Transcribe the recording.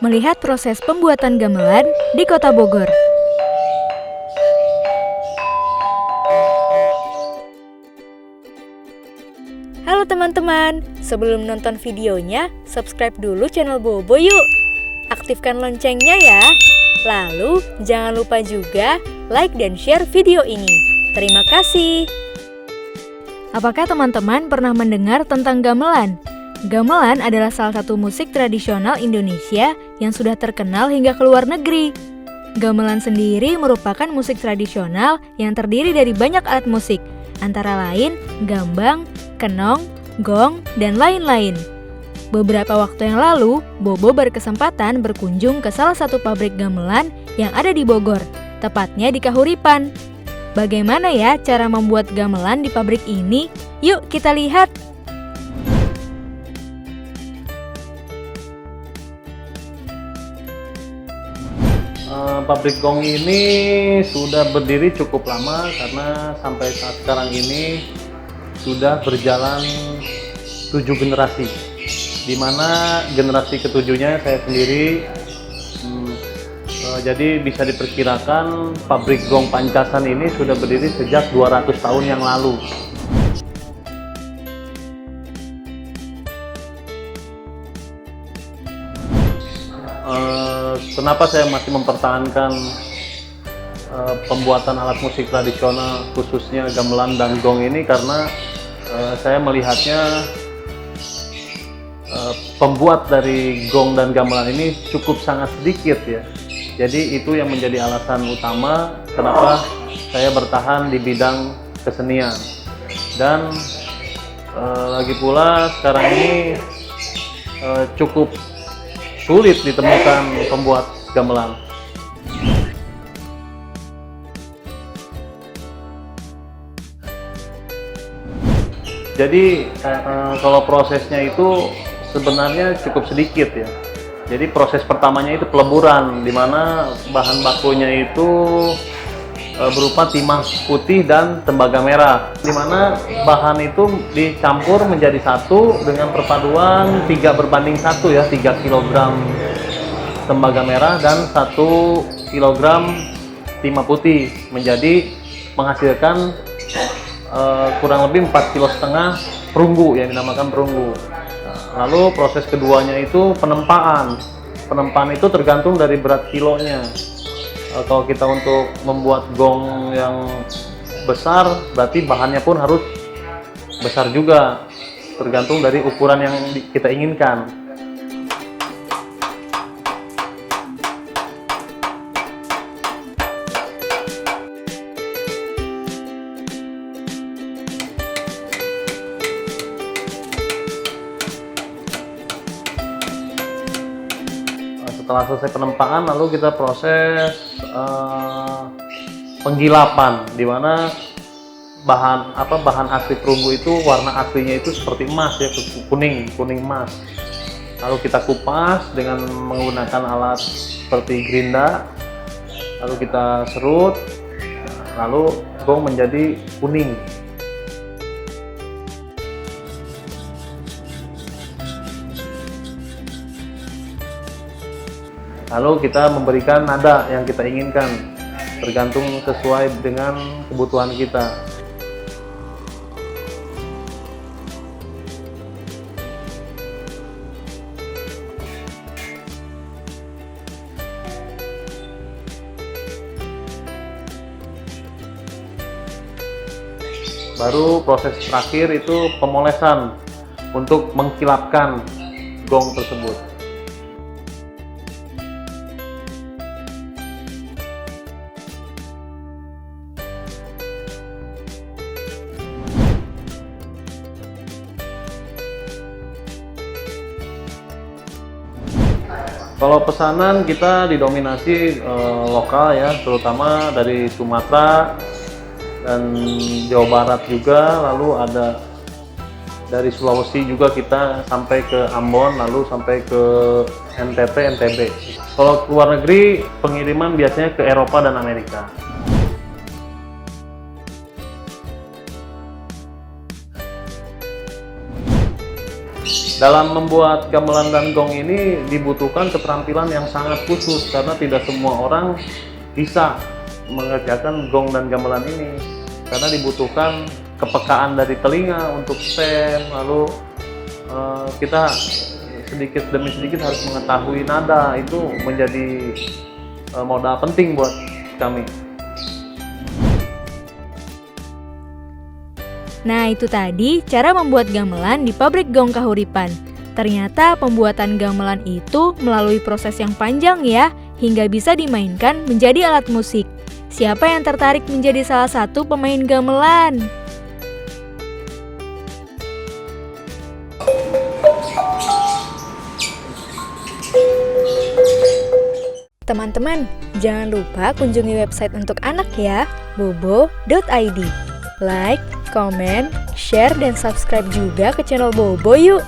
melihat proses pembuatan gamelan di Kota Bogor. Halo teman-teman, sebelum nonton videonya, subscribe dulu channel Bobo yuk. Aktifkan loncengnya ya. Lalu, jangan lupa juga like dan share video ini. Terima kasih. Apakah teman-teman pernah mendengar tentang gamelan? Gamelan adalah salah satu musik tradisional Indonesia yang sudah terkenal hingga ke luar negeri. Gamelan sendiri merupakan musik tradisional yang terdiri dari banyak alat musik, antara lain gambang, kenong, gong, dan lain-lain. Beberapa waktu yang lalu, Bobo berkesempatan berkunjung ke salah satu pabrik gamelan yang ada di Bogor, tepatnya di Kahuripan. Bagaimana ya cara membuat gamelan di pabrik ini? Yuk kita lihat! Pabrik gong ini sudah berdiri cukup lama karena sampai saat sekarang ini sudah berjalan 7 generasi, di mana generasi ketujuhnya saya sendiri. Jadi bisa diperkirakan pabrik gong Pancasan ini sudah berdiri sejak 200 tahun yang lalu. Kenapa saya masih mempertahankan pembuatan alat musik tradisional khususnya gamelan dan gong ini, karena saya melihatnya pembuat dari gong dan gamelan ini cukup sangat sedikit ya. Jadi itu yang menjadi alasan utama kenapa saya bertahan di bidang kesenian. Dan lagi pula sekarang ini cukup sulit ditemukan pembuat gamelan. Jadi kalau prosesnya itu sebenarnya cukup sedikit ya. Jadi proses pertamanya itu peleburan, di mana bahan bakunya itu berupa timah putih dan tembaga merah, di mana bahan itu dicampur menjadi satu dengan perpaduan 3:1 ya, 3 kg tembaga merah dan 1 kg timah putih, menjadi menghasilkan kurang lebih 4,5 kg perunggu yang dinamakan perunggu. Lalu proses keduanya itu penempaan. Penempaan itu tergantung dari berat kilonya. Kalau kita untuk membuat gong yang besar, berarti bahannya pun harus besar juga, tergantung dari ukuran yang kita inginkan. Setelah selesai penempaan, lalu kita proses penggilapan, di mana bahan asli perunggu itu warna aslinya itu seperti emas ya, kuning emas. Lalu kita kupas dengan menggunakan alat seperti gerinda, lalu kita serut, lalu gong menjadi kuning. Lalu kita memberikan nada yang kita inginkan, tergantung sesuai dengan kebutuhan kita. Baru proses terakhir itu pemolesan untuk mengkilapkan gong tersebut. Kalau pesanan kita didominasi lokal ya, terutama dari Sumatera dan Jawa Barat juga, lalu ada dari Sulawesi juga, kita sampai ke Ambon, lalu sampai ke NTT, NTB. Kalau ke luar negeri, pengiriman biasanya ke Eropa dan Amerika. Dalam membuat gamelan dan gong ini dibutuhkan keterampilan yang sangat khusus karena tidak semua orang bisa mengerjakan gong dan gamelan ini, karena dibutuhkan kepekaan dari telinga untuk stem, lalu kita sedikit demi sedikit harus mengetahui nada. Itu menjadi modal penting buat kami. Nah, itu tadi cara membuat gamelan di pabrik Gong Kahuripan. Ternyata pembuatan gamelan itu melalui proses yang panjang ya, hingga bisa dimainkan menjadi alat musik. Siapa yang tertarik menjadi salah satu pemain gamelan? Teman-teman, jangan lupa kunjungi website untuk anak ya, bobo.id. Like, komen, share, dan subscribe juga ke channel Bobo yuk!